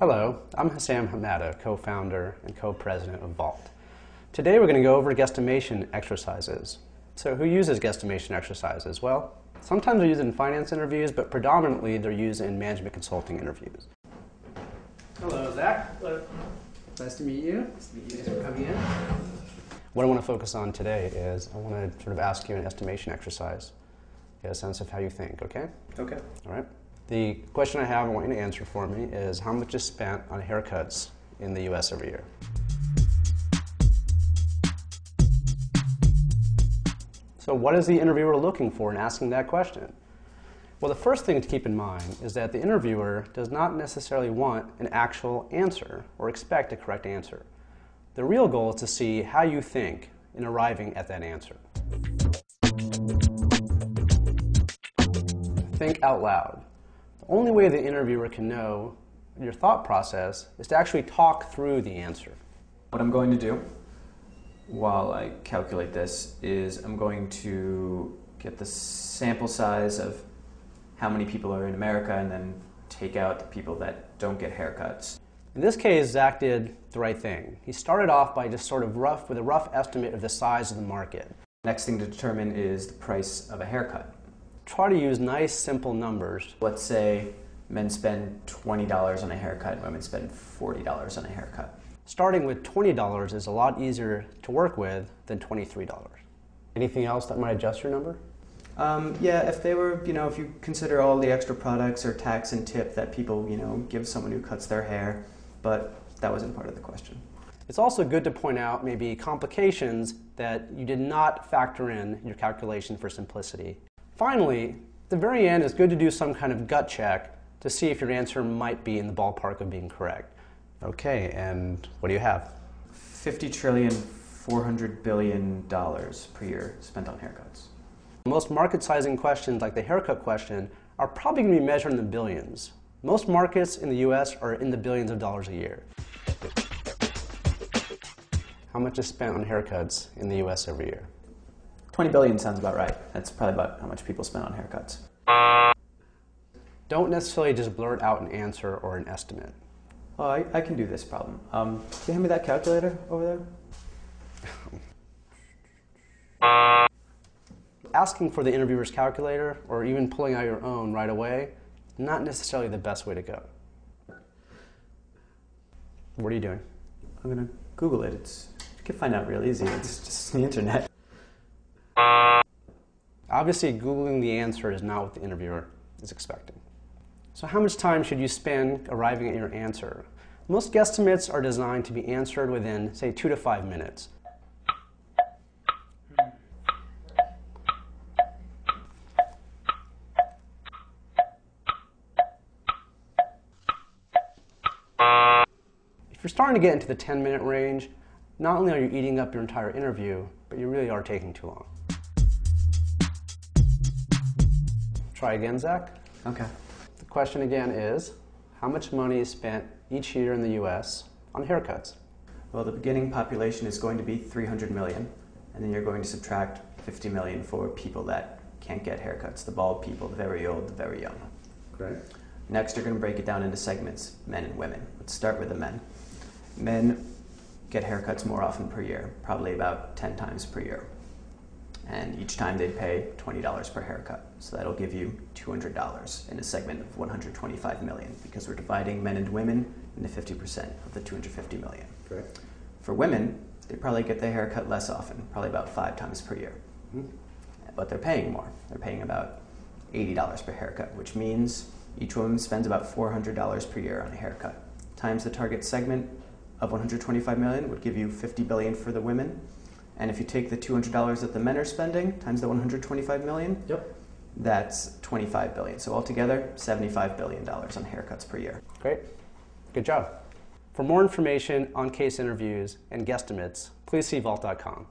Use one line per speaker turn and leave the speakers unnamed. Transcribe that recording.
Hello, I'm Hassam Hamada, co-founder and co-president of Vault. Today we're going to go over guesstimation exercises. So who uses guesstimation exercises? Well, sometimes they're used in finance interviews, but predominantly they're used in management consulting interviews. Hello, Zach. Hello. Nice to meet you. Nice to meet you. Thanks for coming in. What I want to focus on today is I want to sort of ask you an estimation exercise. Get a sense of how you think, okay?
Okay.
All right. The question I have I want you to answer for me is how much is spent on haircuts in the US every year? So what is the interviewer looking for in asking that question? Well, the first thing to keep in mind is that the interviewer does not necessarily want an actual answer or expect a correct answer. The real goal is to see how you think in arriving at that answer. Think out loud. The only way the interviewer can know your thought process is to actually talk through the answer.
What I'm going to do while I calculate this is I'm going to get the sample size of how many people are in America and then take out the people that don't get haircuts.
In this case, Zach did the right thing. He started off by just with a rough estimate of the size of the market.
Next thing to determine is the price of a haircut.
Try to use nice, simple numbers.
Let's say men spend $20 on a haircut, women spend $40 on a haircut.
Starting with $20 is a lot easier to work with than $23. Anything else that might adjust your number?
Yeah, if they were, if you consider all the extra products or tax and tip that people, give someone who cuts their hair, but that wasn't part of the question.
It's also good to point out maybe complications that you did not factor in your calculation for simplicity. Finally, at the very end, it's good to do some kind of gut check to see if your answer might be in the ballpark of being correct. Okay, and what do you have?
$50,400 billion per year spent on haircuts.
Most market sizing questions, like the haircut question, are probably going to be measured in the billions. Most markets in the US are in the billions of dollars a year. How much is spent on haircuts in the US every year?
20 billion sounds about right. That's probably about how much people spend on haircuts.
Don't necessarily just blurt out an answer or an estimate.
Oh, I can do this problem. Can you hand me that calculator over there?
Asking for the interviewer's calculator or even pulling out your own right away, not necessarily the best way to go. What are you doing?
I'm going to Google it. You can find out real easy. It's just the internet.
Obviously, Googling the answer is not what the interviewer is expecting. So how much time should you spend arriving at your answer? Most guesstimates are designed to be answered within, say, 2 to 5 minutes. If you're starting to get into the 10-minute range, not only are you eating up your entire interview, but you really are taking too long. Try again, Zach.
Okay.
The question again is, how much money is spent each year in the US on haircuts?
Well, the beginning population is going to be 300 million, and then you're going to subtract 50 million for people that can't get haircuts, the bald people, the very old, the very young.
Great.
Next, you're going to break it down into segments, men and women. Let's start with the men. Men get haircuts more often per year, probably about 10 times per year. And each time they'd pay $20 per haircut. So that'll give you $200 in a segment of 125 million, because we're dividing men and women into 50% of the 250 million.
Great.
For women, they probably get their haircut less often, probably about 5 times per year.
Mm-hmm.
But they're paying more. They're paying about $80 per haircut, which means each woman spends about $400 per year on a haircut. Times the target segment of 125 million would give you 50 billion for the women. And if you take the $200 that the men are spending times the 125 million,
Yep.
That's 25 billion. So altogether, $75 billion on haircuts per year.
Great. Good job. For more information on case interviews and guesstimates, please see Vault.com.